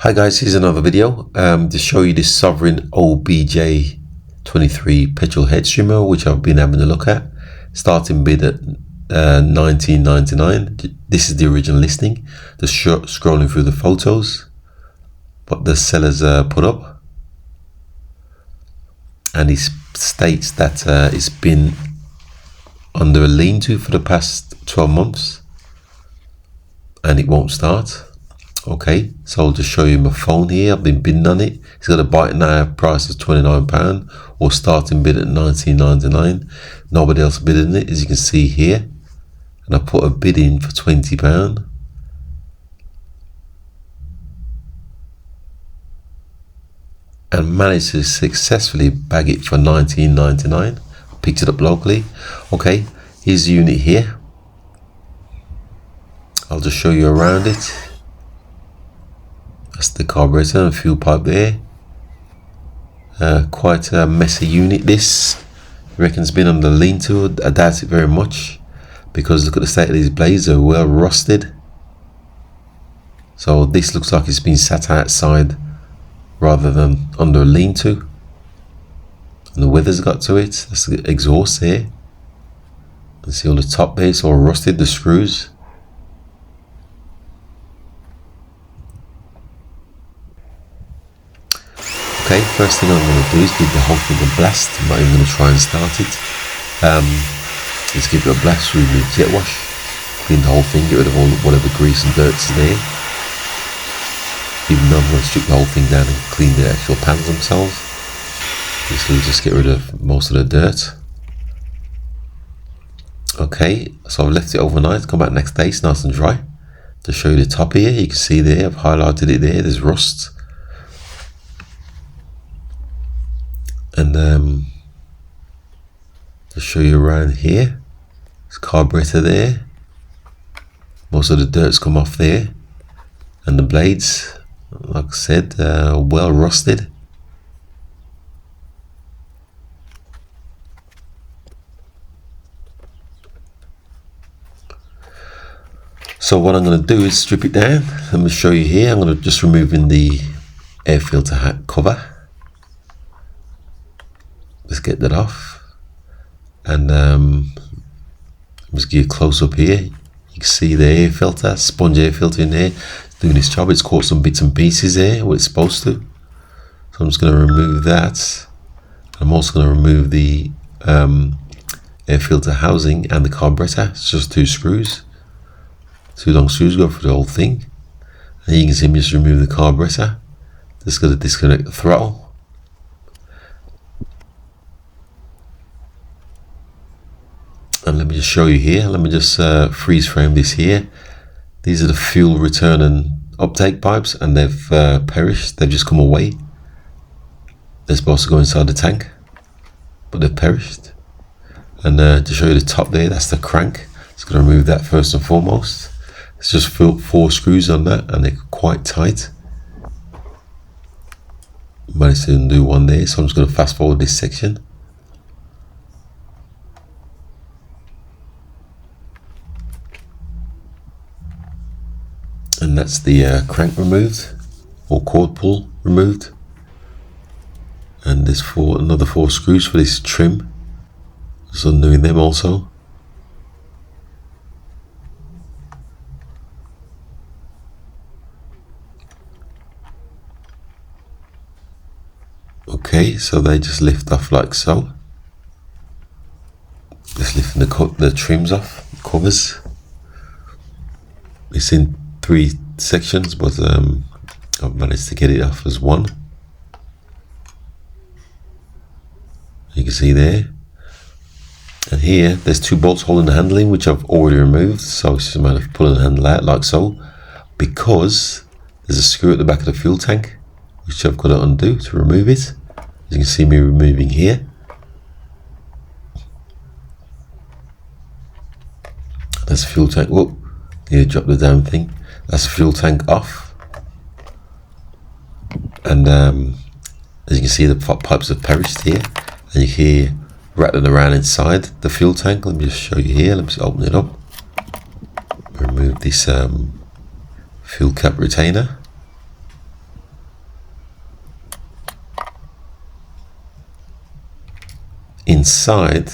Hi guys, here's another video to show you this Sovereign OBJ23 petrol head trimmer, which I've been having a look at. Starting bid at $19.99. This is the original listing. Just scrolling through the photos what the sellers put up, and he states that it's been under a lean-to for the past 12 months and it won't start. Okay, so I'll just show you my phone here. I've been bidding on it. It's got a buy it now price of £29 or starting bid at $19.99. Nobody else bidding it, as you can see here. And I put a bid in for £20 and managed to successfully bag it for $19.99. Picked it up locally. Okay, here's the unit here. I'll just show you around it. That's the carburetor and fuel pipe there. Quite a messy unit this. I reckon it's been on the lean-to. I doubt it very much, because look at the state of these blades, they're well rusted. So this looks like it's been sat outside rather than under a lean-to. And the weather's got to it. That's the exhaust there. You can see all the top there, it's all rusted, the screws. Okay, first thing I'm going to do is give the whole thing a blast. I'm not even going to try and start it. Let's give it a blast through the jet wash. Clean the whole thing, get rid of all whatever grease and dirt's there. Even though I'm going to strip the whole thing down and clean the actual pans themselves. This will just get rid of most of the dirt. Okay, so I've left it overnight. Come back next day, it's nice and dry. To show you the top here, you can see there, I've highlighted it there, there's rust. And to show you around here, there's carburetor there. Most of the dirt's come off there, and the blades, like I said, well rusted. So what I'm going to do is strip it down. Let me show you here. I'm going to just removing the air filter hat cover. Let's get that off, and let's give you a close up here. You can see the air filter, sponge air filter in there, it's doing its job. It's caught some bits and pieces there where it's supposed to, so I'm just going to remove that. I'm also going to remove the air filter housing and the carburetor. It's just two screws, two long screws go for the whole thing. And you can see me just remove the carburetor. Just got to disconnect the throttle. And let me just show you here. Let me just freeze frame this here. These are the fuel return and uptake pipes, and they've perished. They've just come away. They're supposed to go inside the tank, but they've perished. And to show you the top there, that's the crank. Just going to remove that first and foremost. It's just four screws on that, and they're quite tight. Managed to undo one there, so I'm just going to fast forward this section. And that's the crank removed, or cord pull removed. And there's another four screws for this trim. Just undoing them also. Okay, so they just lift off like so. Just lifting the trims off, the covers. It's in 3 sections, but I've managed to get it off as one. You can see there. And here, there's 2 bolts holding the handling, which I've already removed. So it's just a matter of pulling the handle out like so. Because there's a screw at the back of the fuel tank, which I've got to undo to remove it. As you can see me removing here. That's the fuel tank. Whoop, need to drop the damn thing. That's the fuel tank off, and as you can see, the pipes have perished here, and you hear rattling around inside the fuel tank. Let me just show you here. Let me just open it up. Remove this fuel cap retainer. inside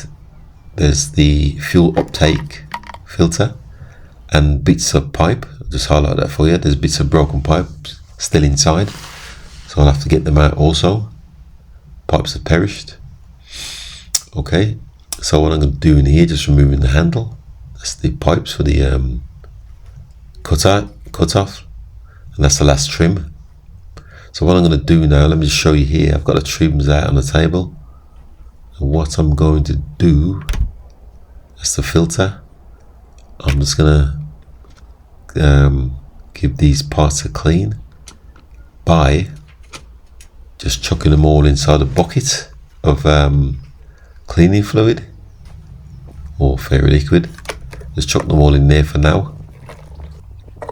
there's the fuel uptake filter and bits of pipe. I'll just highlight that for you. There's bits of broken pipe still inside, so I'll have to get them out also. Pipes have perished. Okay, so what I'm going to do in here, just removing the handle. That's the pipes for the cut off, and that's the last trim. So what I'm going to do now, let me just show you here. I've got the trims out on the table, and what I'm going to do, that's the filter. I'm just going to give these parts a clean by just chucking them all inside a bucket of cleaning fluid or fairy liquid. Just chuck them all in there for now.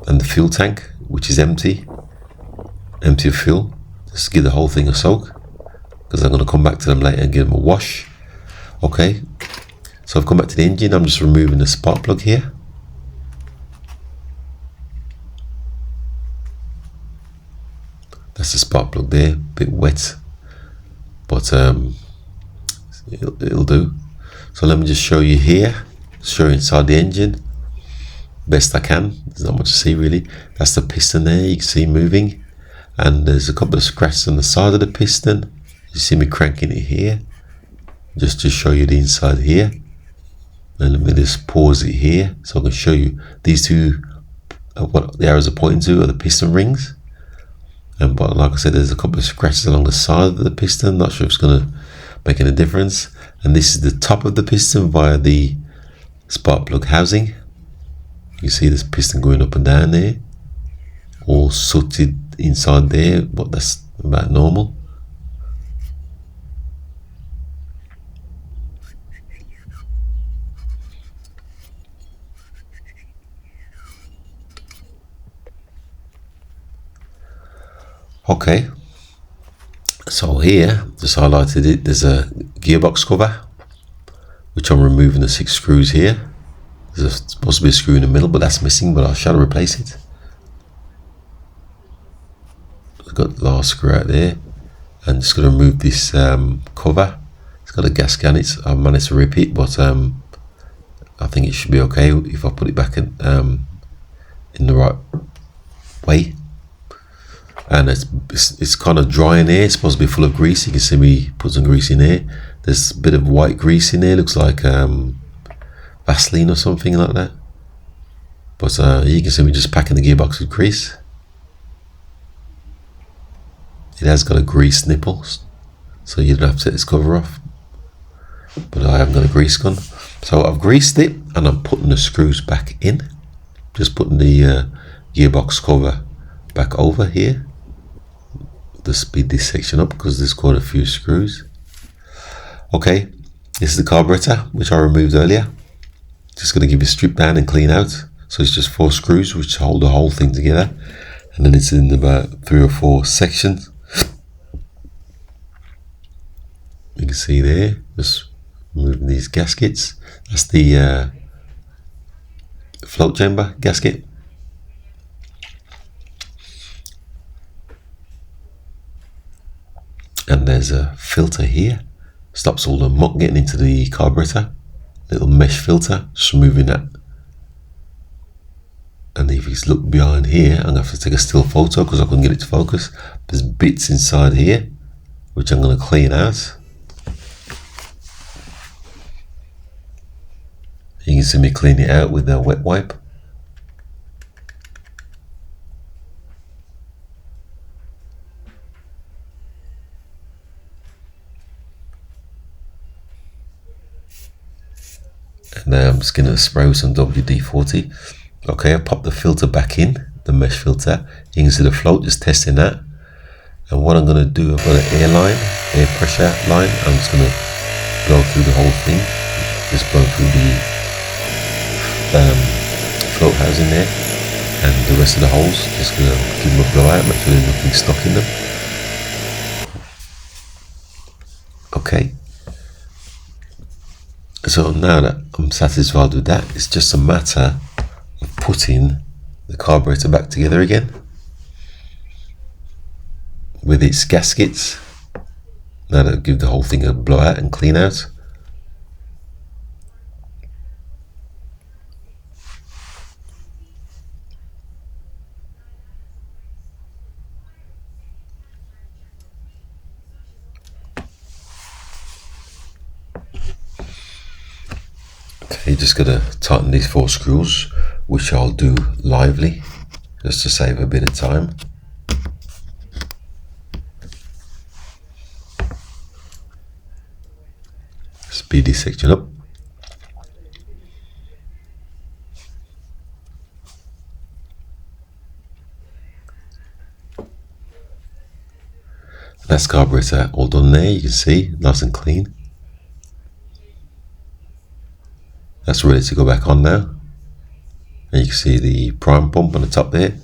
And the fuel tank, which is empty of fuel, just give the whole thing a soak, because I'm going to come back to them later and give them a wash. Okay, so I've come back to the engine. I'm just removing the spark plug here. That's the spark plug there, a bit wet, but it'll do. So let me just show you here, show you inside the engine best I can. There's not much to see really. That's the piston there, you can see moving, and there's a couple of scratches on the side of the piston. You see me cranking it here just to show you the inside here. And let me just pause it here so I can show you these two. What the arrows are pointing to are the piston rings, and but like I said, there's a couple of scratches along the side of the piston. Not sure if it's going to make any difference. And this is the top of the piston via the spark plug housing. You see this piston going up and down there, all sooted inside there, but that's about normal. Okay, so here, just highlighted it, there's a gearbox cover, which I'm removing the 6 screws here. There's supposed to be a screw in the middle, but that's missing, but I shall replace it. I've got the last screw out there, and just going to remove this cover. It's got a gasket on it. I've managed to rip it, but I think it should be okay if I put it back in the right way. And it's kind of dry in there. It's supposed to be full of grease. You can see me put some grease in there. There's a bit of white grease in there. Looks like Vaseline or something like that. But you can see me just packing the gearbox with grease. It has got a grease nipple, so you don't have to take this cover off. But I haven't got a grease gun. So I've greased it, and I'm putting the screws back in. Just putting the gearbox cover back over here. Just speed this section up because there's quite a few screws. Okay, this is the carburetor, which I removed earlier. Just going to give it a strip down and clean out. So it's just 4 screws which hold the whole thing together, and then it's in about 3 or 4 sections. You can see there, just moving these gaskets. That's the float chamber gasket. And there's a filter here, stops all the muck getting into the carburetor. Little mesh filter, just removing that. And if you look behind here, I'm going to have to take a still photo because I couldn't get it to focus. There's bits inside here which I'm going to clean out. You can see me clean it out with a wet wipe. And now I'm just going to spray with some WD-40. Okay, I popped the filter back in, the mesh filter. You can see the float, just testing that. And what I'm going to do, I've got an air pressure line. I'm just going to blow through the whole thing. Just blow through the float housing there, and the rest of the holes. Just going to give them a blowout, make sure there's nothing stuck in them. Okay. So now that I'm satisfied with that, it's just a matter of putting the carburetor back together again with its gaskets. Now that'll give the whole thing a blowout and clean out. Okay, just gotta tighten these 4 screws, which I'll do lively, just to save a bit of time. Speed this section up. That's carburetor all done there, you can see, nice and clean. That's ready to go back on now. And you can see the prime pump on the top there.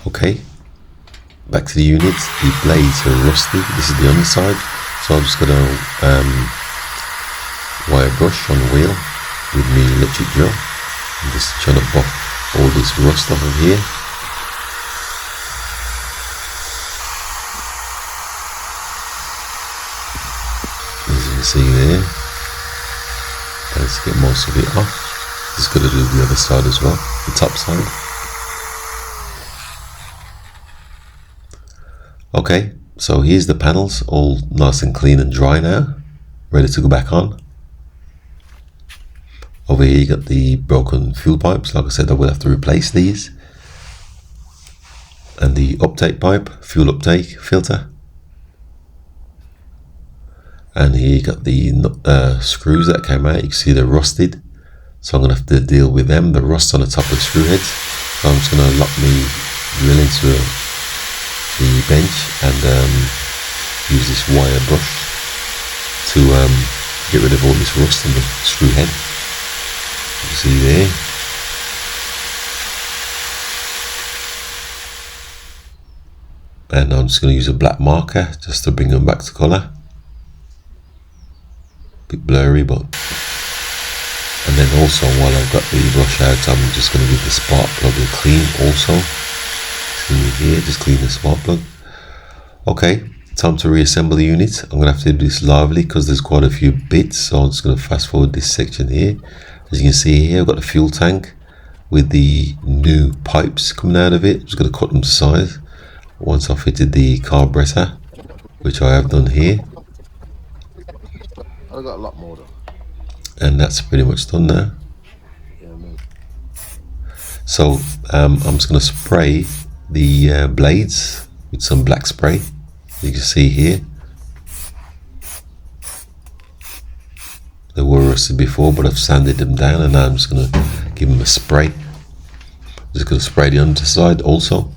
Okay, back to the units. The blades are rusty. This is the underside. So I'm just going to wire brush on the wheel with my electric drill. I'm just trying to buff all this rust off of here. As you can see there, let's get most of it off. Just got to do the other side as well, the top side. Okay, so here's the panels, all nice and clean and dry now, ready to go back on. Over here you got the broken fuel pipes. Like I said, I will have to replace these. And the uptake pipe, fuel uptake filter. And here you got the screws that came out. You can see they're rusted, so I'm going to have to deal with them. The rust on the top of the screw heads. So I'm just going to lock me drill into the bench and use this wire brush to get rid of all this rust on the screw head. You can see there. And I'm just going to use a black marker just to bring them back to colour. Bit blurry, but. And then also while I've got the brush out, I'm just going to give the spark plug a clean also. See here, just clean the spark plug. Okay, time to reassemble the unit. I'm going to have to do this lively because there's quite a few bits, so I'm just going to fast forward this section here. As you can see here, I've got the fuel tank with the new pipes coming out of it. I'm just going to cut them to size once I've fitted the carburetor, which I have done here. I've got a lot more though. And that's pretty much done now. Yeah, man. So I'm just going to spray the blades with some black spray. You can see here they were rusted before, but I've sanded them down, and now I'm just going to give them a spray. Just going to spray the underside also.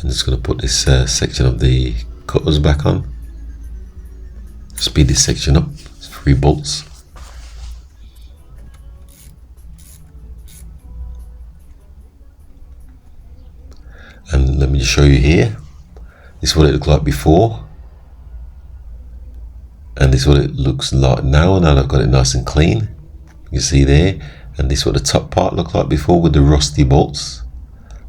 I'm just going to put this section of the cutters back on. Speed this section up. It's 3 bolts. And let me just show you here. This is what it looked like before. And this is what it looks like now. Now I've got it nice and clean. You can see there. And this is what the top part looked like before with the rusty bolts.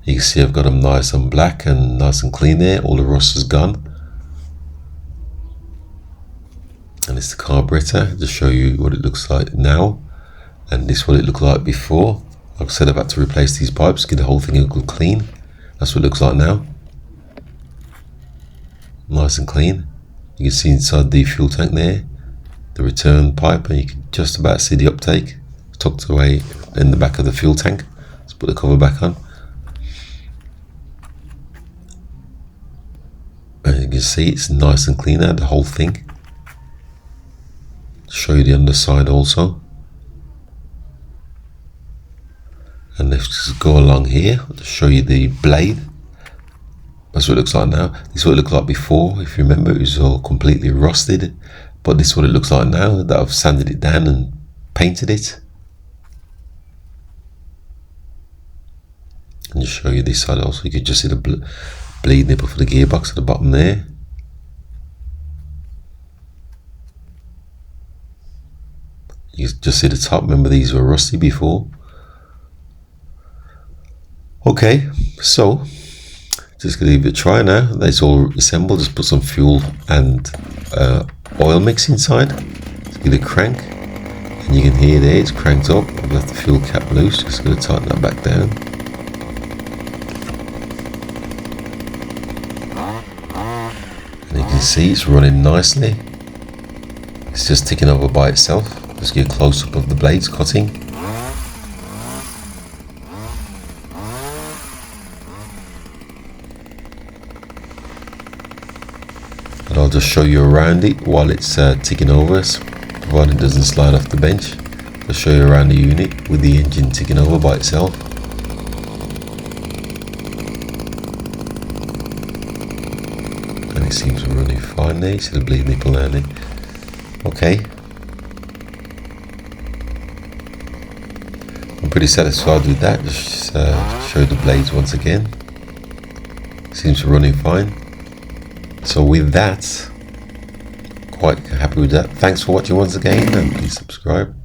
You can see I've got them nice and black and nice and clean there. All the rust is gone. And it's the carburetor. Just show you what it looks like now. And this is what it looked like before. Like I said, I've had to replace these pipes, get the whole thing look clean. That's what it looks like now. Nice and clean. You can see inside the fuel tank there, the return pipe, and you can just about see the uptake tucked away in the back of the fuel tank. Let's put the cover back on. And you can see it's nice and clean now, the whole thing. Show you the underside also. And let's just go along here to show you the blade. That's what it looks like now. This is what it looked like before. If you remember, it was all completely rusted. But this is what it looks like now that I've sanded it down and painted it. And just show you this side also. You can just see the bleed nipple for the gearbox at the bottom there. You can just see the top. Remember, these were rusty before. Okay, so just gonna give it a try now. That's all assembled. Just put some fuel and oil mix inside. Just give it a crank. And you can hear there it's cranked up. I've left the fuel cap loose, just going to tighten that back down. And you can see it's running nicely. It's just ticking over by itself. Just get a close up of the blades cutting. And I'll just show you around it while it's ticking over, provided it doesn't slide off the bench. I'll show you around the unit with the engine ticking over by itself. And it seems to be running fine there. You see the bleed nipple down there. Okay. I'm pretty satisfied with that. Just show the blades once again. Seems to be running fine. So with that, quite happy with that. Thanks for watching once again, and please subscribe.